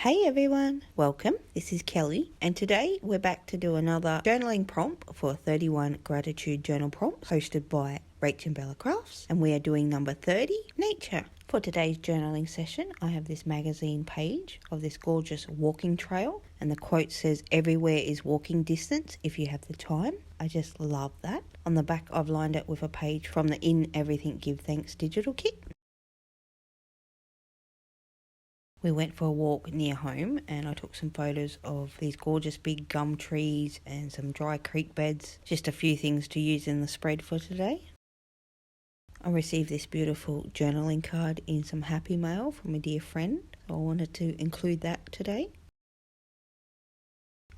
Hey everyone, welcome. This is Kelley, and today we're back to do another journaling prompt for 31 gratitude journal prompts hosted by RachandBella Crafts, and we are doing number 30, nature. For today's journaling session, I have this magazine page of this gorgeous walking trail, and the quote says, "Everywhere is walking distance if you have the time." I just love that. On the back, I've lined it with a page from the In Everything Give Thanks digital kit. We went for a walk near home and I took some photos of these gorgeous big gum trees and some dry creek beds. Just a few things to use in the spread for today. I received this beautiful journaling card in some happy mail from a dear friend, so I wanted to include that today.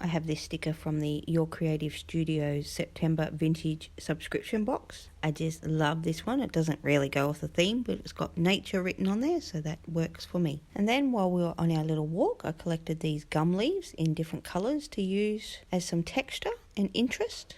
I have this sticker from the Your Creative Studios September Vintage subscription box. I just love this one. It doesn't really go off the theme, but it's got nature written on there, so that works for me. And then while we were on our little walk, I collected these gum leaves in different colours to use as some texture and interest.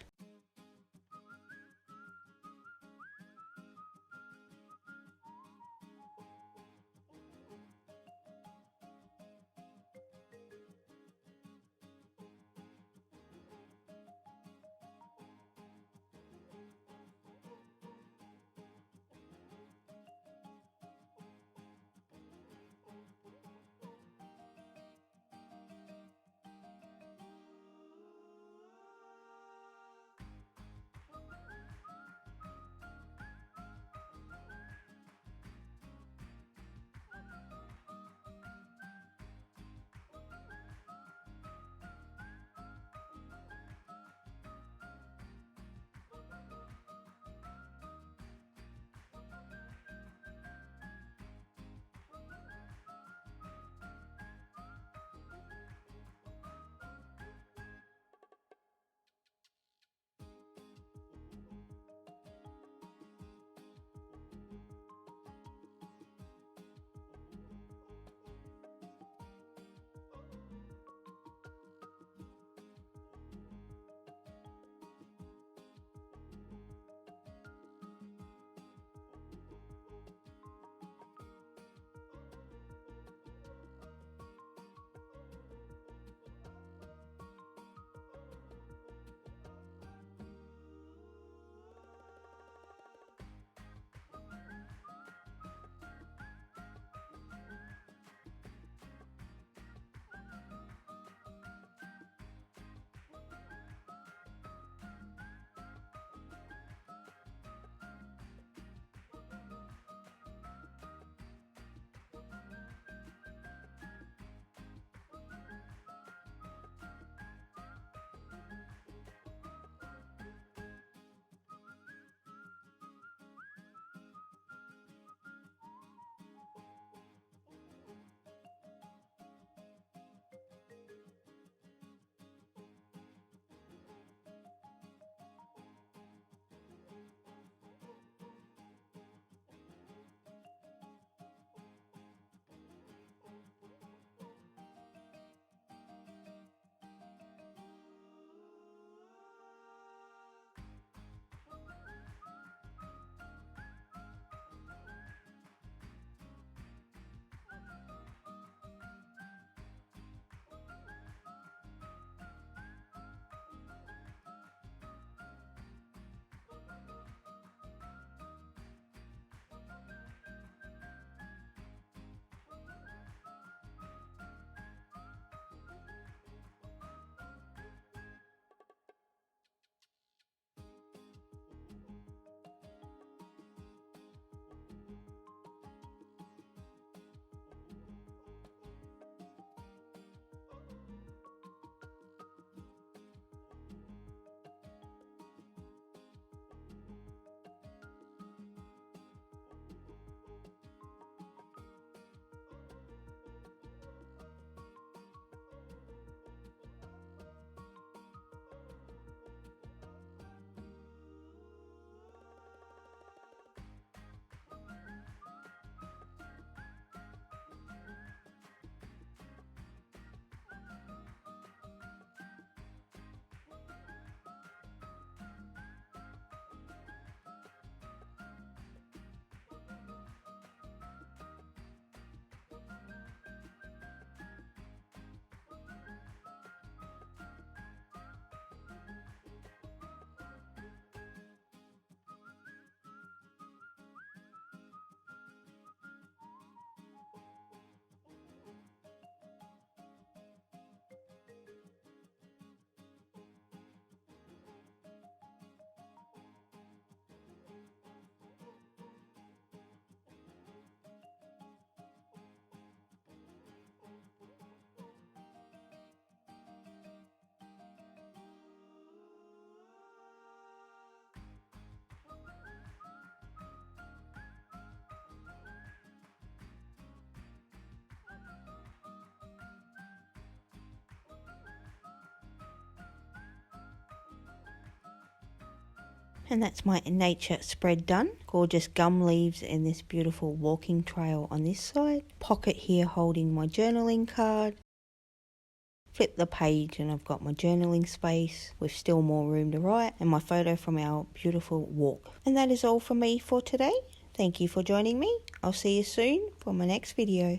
And that's my nature spread done. Gorgeous gum leaves and this beautiful walking trail on this side. Pocket here holding my journaling card. Flip the page and I've got my journaling space with still more room to write and my photo from our beautiful walk. And that is all from me for today. Thank you for joining me. I'll see you soon for my next video.